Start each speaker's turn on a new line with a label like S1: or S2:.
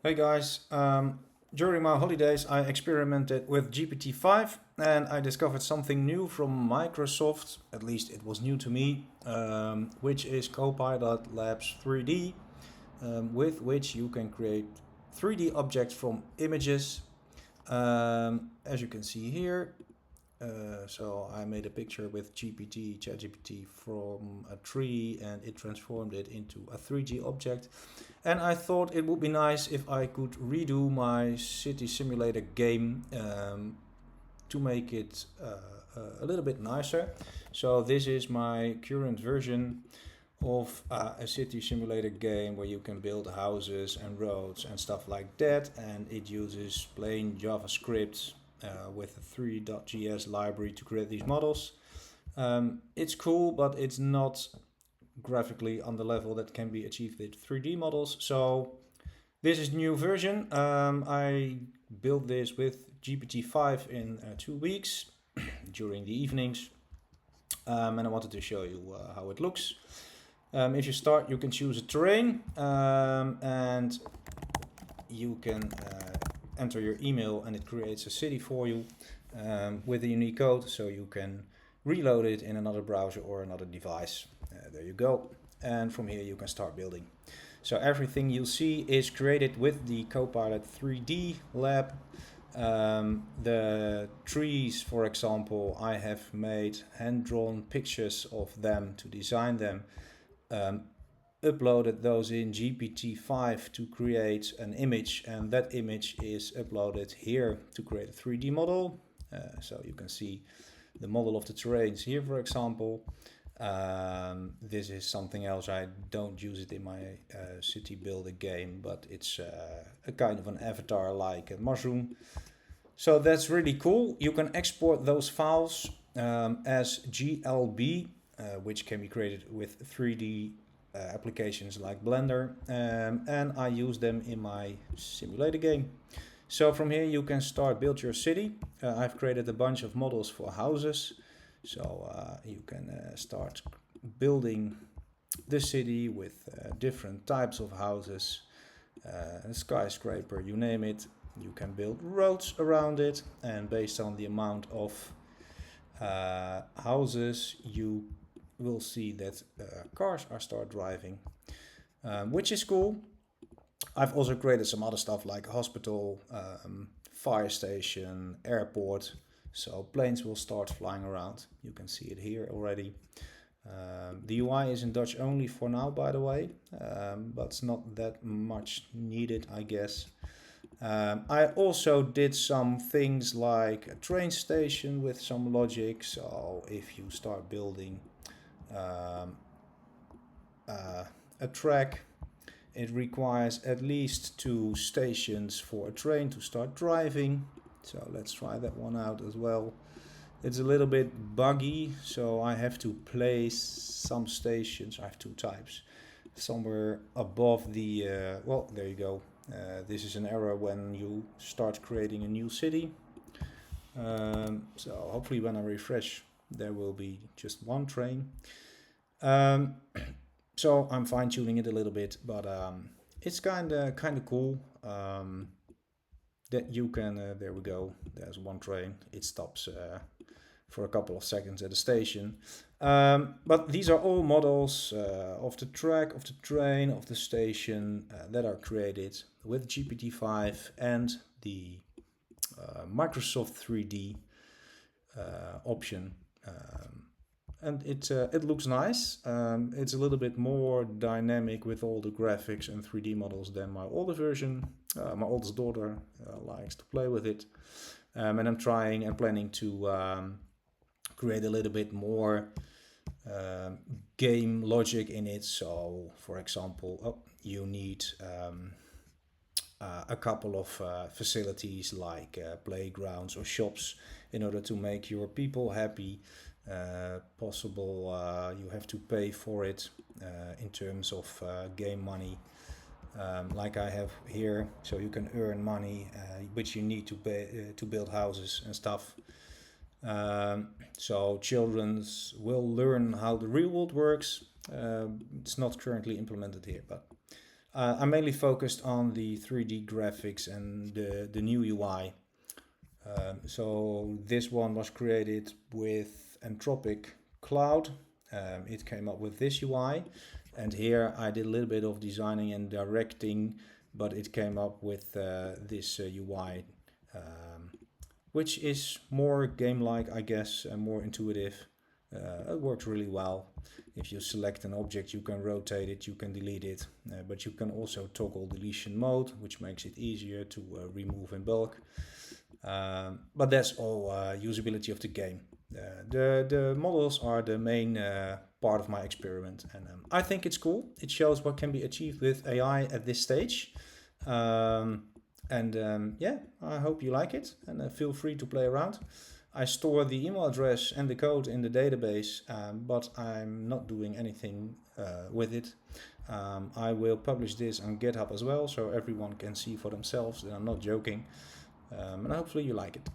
S1: Hey guys, during my holidays I experimented with GPT-5 and I discovered something new from Microsoft, at least it was new to me, which is Copilot Labs 3D, with which you can create 3D objects from images. As you can see here, so I made a picture with ChatGPT from a tree and it transformed it into a 3D object. And I thought it would be nice if I could redo my city simulator game to make it a little bit nicer. So this is my current version of a city simulator game where you can build houses and roads and stuff like that, and it uses plain JavaScript with a 3.js library to create these models. It's cool, but it's not graphically on the level that can be achieved with 3D models. So this is new version. I built this with GPT-5 in 2 weeks during the evenings, and I wanted to show you how it looks. If you start, you can choose a terrain, and you can enter your email and it creates a city for you with a unique code, so you can reload it in another browser or another device. There you go. And from here you can start building. So everything you see is created with the Copilot 3D lab. The trees, for example, I have made hand-drawn pictures of them to design them. Uploaded those in GPT-5 to create an image, and that image is uploaded here to create a 3D model. So you can see the model of the terrains here, for example. This is something else. I don't use it in my city builder game, but it's a kind of an avatar like a mushroom. So that's really cool. You can export those files as GLB, which can be created with 3D applications like Blender, and I use them in my simulator game. So from here you can start build your city. I've created a bunch of models for houses, so you can start building the city with different types of houses, a skyscraper, you name it. You can build roads around it, and based on the amount of houses, you will see that cars are start driving, which is cool. I've also created some other stuff like a hospital, fire station, airport, so planes will start flying around. You can see it here already. The UI is in Dutch only for now, by the way, but it's not that much needed, I guess. I also did some things like a train station with some logic, so if you start building a track, it requires at least 2 stations for a train to start driving. So let's try that one out as well. It's a little bit buggy, so I have to place some stations. I have 2 types. Somewhere above the, well, there you go. This is an error when you start creating a new city. So hopefully when I refresh, there will be just 1 train. So I'm fine-tuning it a little bit, but it's kind of cool that you can, there we go, there's 1 train, it stops for a couple of seconds at a station. But these are all models of the track, of the train, of the station that are created with GPT-5 and the Microsoft 3D option. And it looks nice. It's a little bit more dynamic with all the graphics and 3D models than my older version. My oldest daughter likes to play with it. And I'm trying and planning to create a little bit more game logic in it. So, for example, you need a couple of facilities like playgrounds or shops in order to make your people happy. You have to pay for it in terms of game money, like I have here. So you can earn money, which you need to pay to build houses and stuff. So children will learn how the real world works. It's not currently implemented here, but I mainly focused on the 3D graphics and the new UI. So this one was created with Anthropic Cloud. It came up with this UI, and here I did a little bit of designing and directing, but it came up with this UI, which is more game-like, I guess, and more intuitive. It works really well. If you select an object, you can rotate it, you can delete it, but you can also toggle deletion mode, which makes it easier to remove in bulk. But that's all usability of the game. The models are the main part of my experiment, and I think it's cool. It shows what can be achieved with AI at this stage. Yeah, I hope you like it, and feel free to play around. I store the email address and the code in the database, but I'm not doing anything with it. I will publish this on GitHub as well, so everyone can see for themselves that I'm not joking. And hopefully you like it.